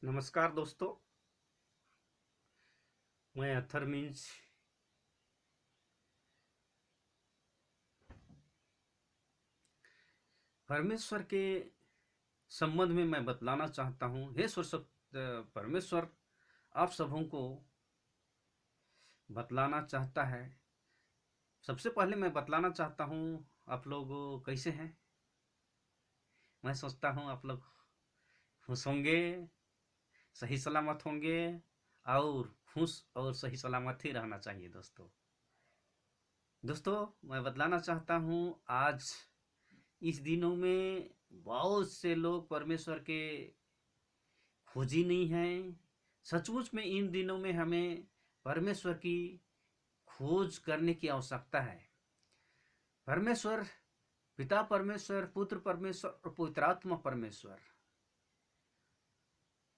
नमस्कार दोस्तों। मैं अथर मीन्स परमेश्वर के संबंध में मैं बतलाना चाहता हूँ। हे परमेश्वर आप सबों को बतलाना चाहता है। सबसे पहले मैं बतलाना चाहता हूँ, आप लोग कैसे हैं। मैं सोचता हूँ आप लोग खुश होंगे, सही सलामत होंगे, और खुश और सही सलामत ही रहना चाहिए। दोस्तों मैं बतलाना चाहता हूँ, आज इस दिनों में बहुत से लोग परमेश्वर के खोजी नहीं हैं। सचमुच में इन दिनों में हमें परमेश्वर की खोज करने की आवश्यकता है। परमेश्वर पिता परमेश्वर, पुत्र परमेश्वर और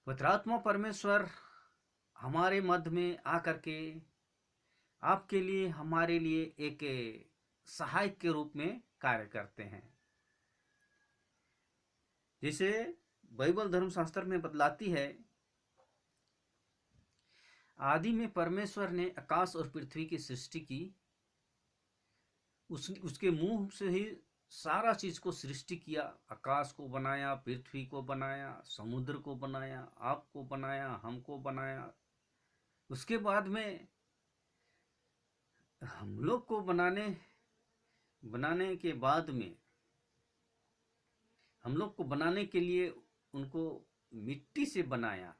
पवित्रात्मा परमेश्वर हमारे मध्य में आकर के आपके लिए, हमारे लिए एक सहायक के रूप में कार्य करते हैं। जैसे बाइबल धर्मशास्त्र में बतलाती है, आदि में परमेश्वर ने आकाश और पृथ्वी की सृष्टि की। उसके मुंह से ही सारा चीज को सृष्टि किया। आकाश को बनाया, पृथ्वी को बनाया, समुद्र को बनाया, आपको बनाया, हमको बनाया। उसके बाद में हम लोग को बनाने के बाद में हम लोग को बनाने के लिए उनको मिट्टी से बनाया।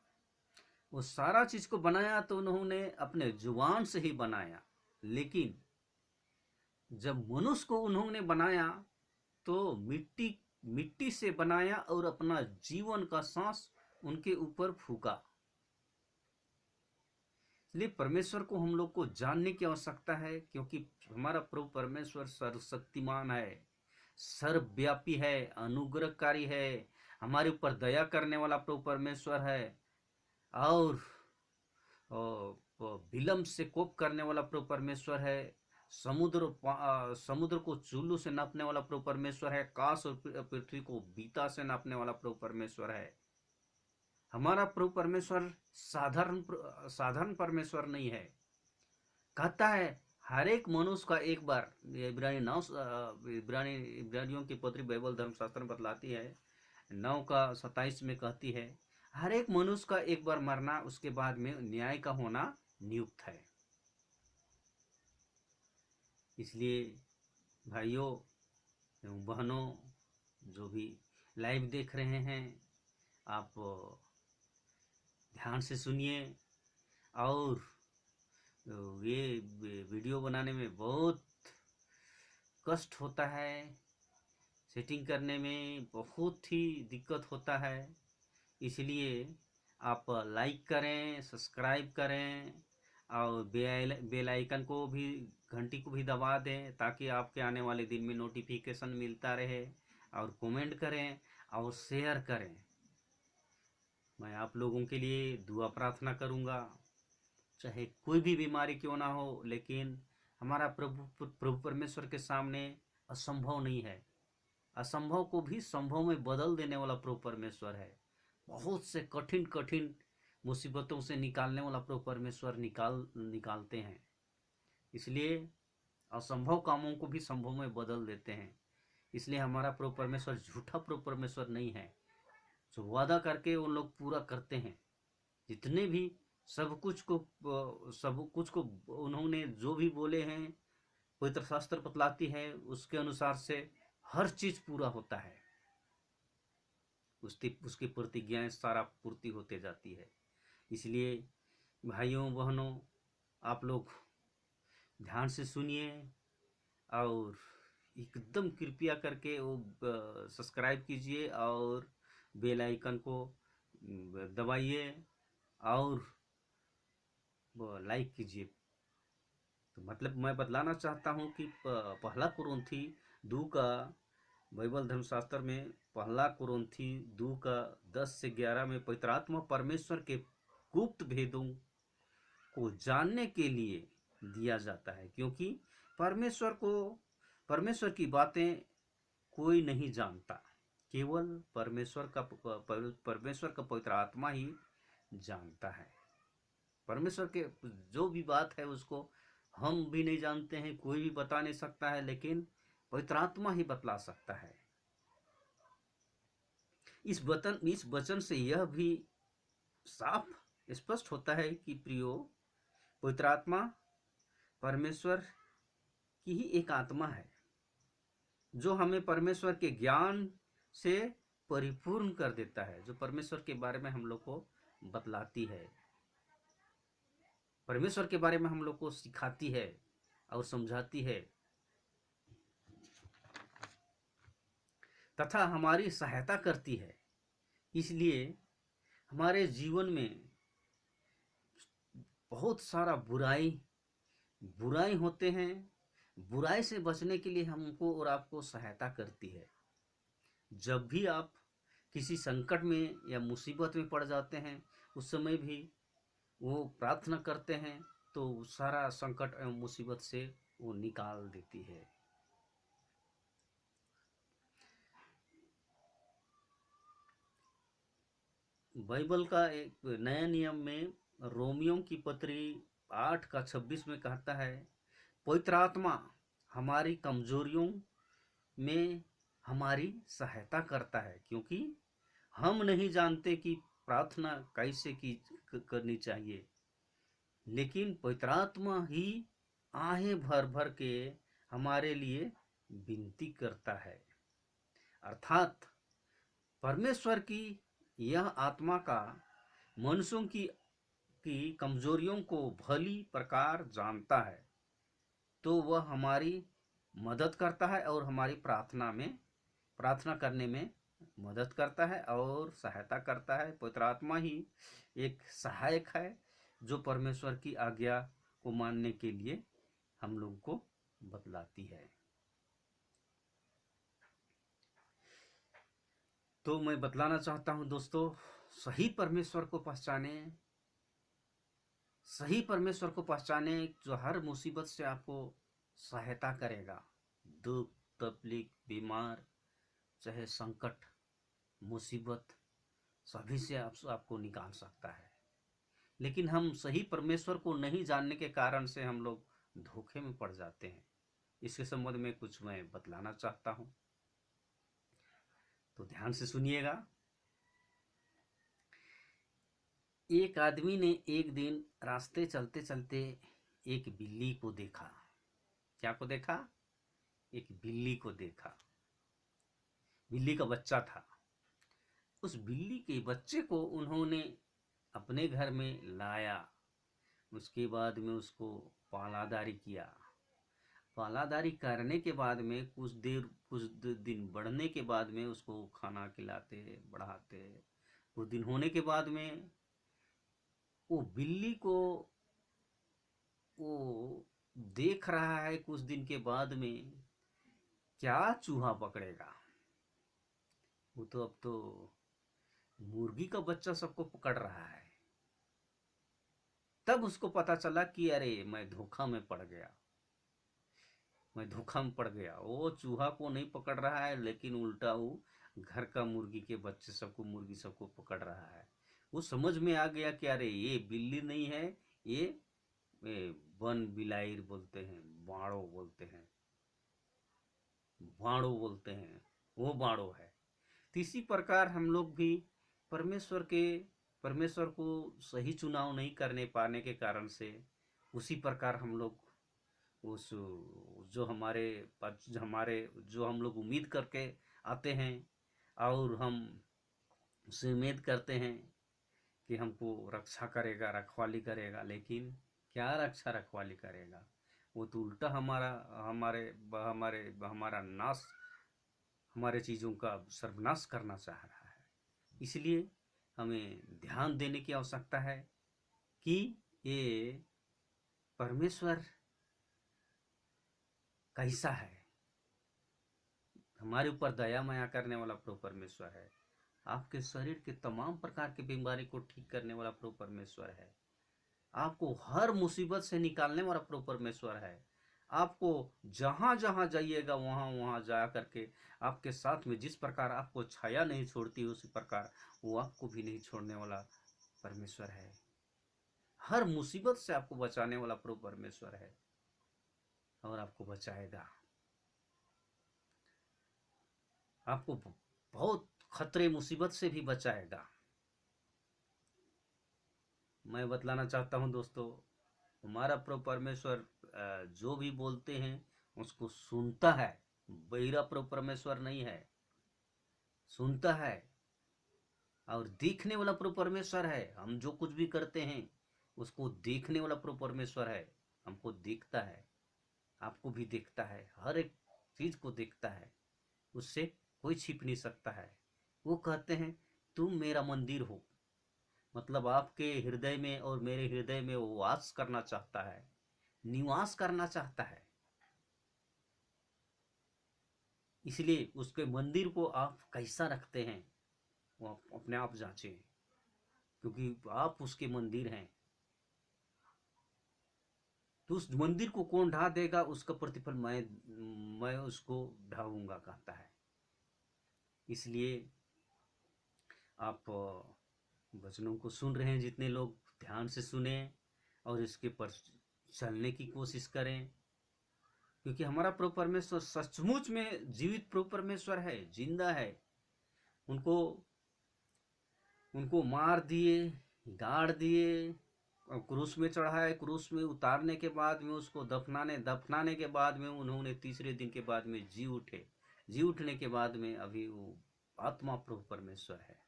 वो सारा चीज को बनाया तो उन्होंने अपने जुबान से ही बनाया। लेकिन जब मनुष्य को उन्होंने बनाया तो मिट्टी से बनाया और अपना जीवन का सांस उनके ऊपर फूका। इसलिए परमेश्वर को हम लोग को जानने की आवश्यकता है, क्योंकि हमारा प्रभु परमेश्वर सर्वशक्तिमान है, सर्वव्यापी है, अनुग्रहकारी है, हमारे ऊपर दया करने वाला प्रभु परमेश्वर है, और विलंब से कोप करने वाला प्रभु परमेश्वर है। समुद्र को चूल्लू से नापने वाला प्रभु परमेश्वर है। आकाश और पृथ्वी को बीता से नापने वाला प्रभु परमेश्वर है। हमारा प्रभु परमेश्वर साधारण परमेश्वर नहीं है। कहता है हर एक मनुष्य का एक बार, इब्रानियों की पत्री बाइबल धर्मशास्त्र में बतलाती है, 9:27 में कहती है, हर एक मनुष्य का एक बार मरना, उसके बाद में न्याय का होना नियुक्त है। इसलिए भाइयों एवं बहनों, जो भी लाइव देख रहे हैं, आप ध्यान से सुनिए। और ये वीडियो बनाने में बहुत कष्ट होता है, सेटिंग करने में बहुत ही दिक्कत होता है। इसलिए आप लाइक करें, सब्सक्राइब करें, और बेल आइकन को भी, घंटी को भी दबा दें, ताकि आपके आने वाले दिन में नोटिफिकेशन मिलता रहे। और कमेंट करें और शेयर करें। मैं आप लोगों के लिए दुआ प्रार्थना करूंगा, चाहे कोई भी बीमारी क्यों ना हो, लेकिन हमारा प्रभु परमेश्वर के सामने असंभव नहीं है। असंभव को भी संभव में बदल देने वाला प्रभु परमेश्वर है। बहुत से कठिन कठिन मुसीबतों से निकालने वाला प्रभु परमेश्वर निकालते हैं। इसलिए असंभव कामों को भी संभव में बदल देते हैं। इसलिए हमारा प्रभु परमेश्वर झूठा प्रभु परमेश्वर नहीं है। जो वादा करके वो लोग पूरा करते हैं। जितने भी सब कुछ को उन्होंने जो भी बोले हैं, पवित्र शास्त्र बतलाती है, उसके अनुसार से हर चीज पूरा होता है। उसकी प्रतिज्ञाएं सारा पूर्ति होते जाती है। इसलिए भाइयों बहनों, आप लोग ध्यान से सुनिए और एकदम कृपया करके वो सब्सक्राइब कीजिए और बेल आइकन को दबाइए और लाइक कीजिए। तो मतलब मैं बतलाना चाहता हूँ कि पहला कुरिन्थी 2 का, बाइबल धर्मशास्त्र में पहला कुरिन्थी 2 का 10 से 11 में पवित्र आत्मा परमेश्वर के गुप्त भेदों को जानने के लिए दिया जाता है, क्योंकि परमेश्वर की बातें कोई नहीं जानता। केवल परमेश्वर का पवित्र आत्मा ही जानता है। परमेश्वर के जो भी बात है उसको हम भी नहीं जानते हैं, कोई भी बता नहीं सकता है, लेकिन पवित्र आत्मा ही बतला सकता है। इस वचन से यह भी साफ स्पष्ट होता है कि प्रियो, पवित्र आत्मा परमेश्वर की ही एक आत्मा है जो हमें परमेश्वर के ज्ञान से परिपूर्ण कर देता है, जो परमेश्वर के बारे में हम लोग को बतलाती है, परमेश्वर के बारे में हम लोग को सिखाती है और समझाती है, तथा हमारी सहायता करती है। इसलिए हमारे जीवन में बहुत सारा बुराई होते हैं, बुराई से बचने के लिए हमको और आपको सहायता करती है। जब भी आप किसी संकट में या मुसीबत में पड़ जाते हैं, उस समय भी वो प्रार्थना करते हैं तो सारा संकट एवं मुसीबत से वो निकाल देती है। बाइबल का एक नया नियम में रोमियो की पत्री 8:26 में कहता है, पवित्र आत्मा हमारी कमजोरियों में हमारी सहायता करता है, क्योंकि हम नहीं जानते कि प्रार्थना कैसे करनी चाहिए, लेकिन पवित्र आत्मा ही आहें भर भर के हमारे लिए विनती करता है। अर्थात परमेश्वर की यह आत्मा का मनुष्यों की कमजोरियों को भली प्रकार जानता है, तो वह हमारी मदद करता है और हमारी प्रार्थना करने में मदद करता है और सहायता करता है। पवित्र आत्मा ही एक सहायक है जो परमेश्वर की आज्ञा को मानने के लिए हम लोग को बतलाती है। तो मैं बतलाना चाहता हूं दोस्तों, सही परमेश्वर को पहचाने जो हर मुसीबत से आपको सहायता करेगा। दुख तकलीफ, बीमार, चाहे संकट, मुसीबत, सभी से आपको निकाल सकता है। लेकिन हम सही परमेश्वर को नहीं जानने के कारण से हम लोग धोखे में पड़ जाते हैं। इसके संबंध में कुछ मैं बतलाना चाहता हूं, तो ध्यान से सुनिएगा। एक आदमी ने एक दिन रास्ते चलते चलते एक बिल्ली को देखा। क्या को देखा? एक बिल्ली को देखा। बिल्ली का बच्चा था। उस बिल्ली के बच्चे को उन्होंने अपने घर में लाया। उसके बाद में उसको पालादारी किया। पालादारी करने के बाद में कुछ दिन बढ़ने के बाद में उसको खाना खिलाते बढ़ाते। कुछ दिन होने के बाद में वो बिल्ली को वो देख रहा है, कुछ दिन के बाद में क्या चूहा पकड़ेगा। वो तो अब तो मुर्गी का बच्चा सबको पकड़ रहा है। तब उसको पता चला कि अरे मैं धोखा में पड़ गया। वो चूहा को नहीं पकड़ रहा है, लेकिन उल्टा वो घर का मुर्गी के बच्चे मुर्गी सबको पकड़ रहा है। वो समझ में आ गया कि अरे ये बिल्ली नहीं है, ये वन बिलायर बोलते हैं, बाड़ो बोलते हैं, वो बाड़ो है। तो इसी प्रकार हम लोग भी परमेश्वर को सही चुनाव नहीं करने पाने के कारण से उसी प्रकार हम लोग उस जो हम लोग उम्मीद करके आते हैं और हम उससे उम्मीद करते हैं कि हमको रक्षा करेगा, रखवाली करेगा, लेकिन क्या रक्षा रखवाली करेगा। वो तो उल्टा हमारा नाश, हमारे चीज़ों का सर्वनाश करना चाह रहा है। इसलिए हमें ध्यान देने की आवश्यकता है कि ये परमेश्वर कैसा है। हमारे ऊपर दया माया करने वाला प्रभु परमेश्वर है। आपके शरीर के तमाम प्रकार की बीमारी को ठीक करने वाला प्रभु परमेश्वर है। आपको हर मुसीबत से निकालने वाला प्रभु परमेश्वर है। आपको जहां जहां जाइएगा वहां जा करके आपके साथ में जिस प्रकार आपको छाया नहीं छोड़ती, उसी प्रकार वो आपको भी नहीं छोड़ने वाला परमेश्वर है। हर मुसीबत से आपको बचाने वाला प्रभु परमेश्वर है और आपको बचाएगा। आपको बहुत खतरे मुसीबत से भी बचाएगा। मैं बतलाना चाहता हूं दोस्तों, हमारा प्रभु परमेश्वर जो भी बोलते हैं उसको सुनता है। बहिरा प्रभु परमेश्वर नहीं है, सुनता है। और देखने वाला प्रभु परमेश्वर है। हम जो कुछ भी करते हैं उसको देखने वाला प्रभु परमेश्वर है। हमको देखता है, आपको भी देखता है, हर एक चीज को देखता है। उससे कोई छिप नहीं सकता है। वो कहते हैं तुम मेरा मंदिर हो, मतलब आपके हृदय में और मेरे हृदय में वो वास करना चाहता है, निवास करना चाहता है। इसलिए उसके मंदिर को आप कैसा रखते हैं वो आप अपने आप जांचें, क्योंकि आप उसके मंदिर हैं। तो उस मंदिर को कौन ढा देगा, उसका प्रतिफल मैं उसको ढाऊंगा, कहता है। इसलिए आप वचनों को सुन रहे हैं, जितने लोग ध्यान से सुने और इसके पर चलने की कोशिश करें, क्योंकि हमारा प्रभु परमेश्वर सचमुच में जीवित प्रभु परमेश्वर है, जिंदा है। उनको उनको मार दिए, गाड़ दिए और क्रूस में चढ़ाए। क्रूस में उतारने के बाद में उसको दफनाने के बाद में उन्होंने तीसरे दिन के बाद में जी उठे। जी उठने के बाद में अभी वो आत्मा प्रभु परमेश्वर है,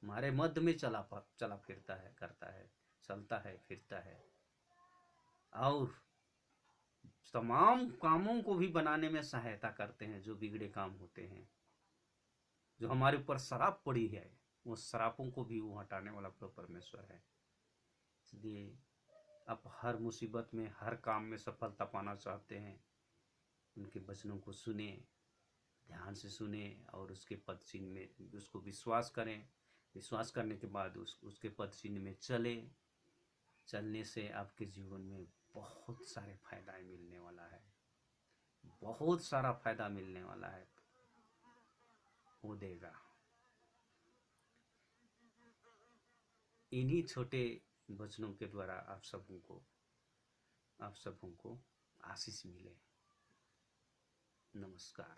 हमारे मध्य में चला फिरता है, करता है, चलता है, फिरता है और तमाम कामों को भी बनाने में सहायता करते हैं। जो बिगड़े काम होते हैं, जो हमारे ऊपर शराब पड़ी है, वो शराबों को भी वो हटाने वाला प्रभु परमेश्वर है। इसलिए आप हर मुसीबत में, हर काम में सफलता पाना चाहते हैं, उनके वचनों को सुने, ध्यान से सुने और उसके पद चिन्ह में उसको विश्वास करें। विश्वास करने के बाद उसके पद चिन्ह में चले। चलने से आपके जीवन में बहुत सारे फायदा मिलने वाला है, बहुत सारा फायदा मिलने वाला है, वो देगा। इन्हीं छोटे वचनों के द्वारा आप सबों को आशीष मिले। नमस्कार।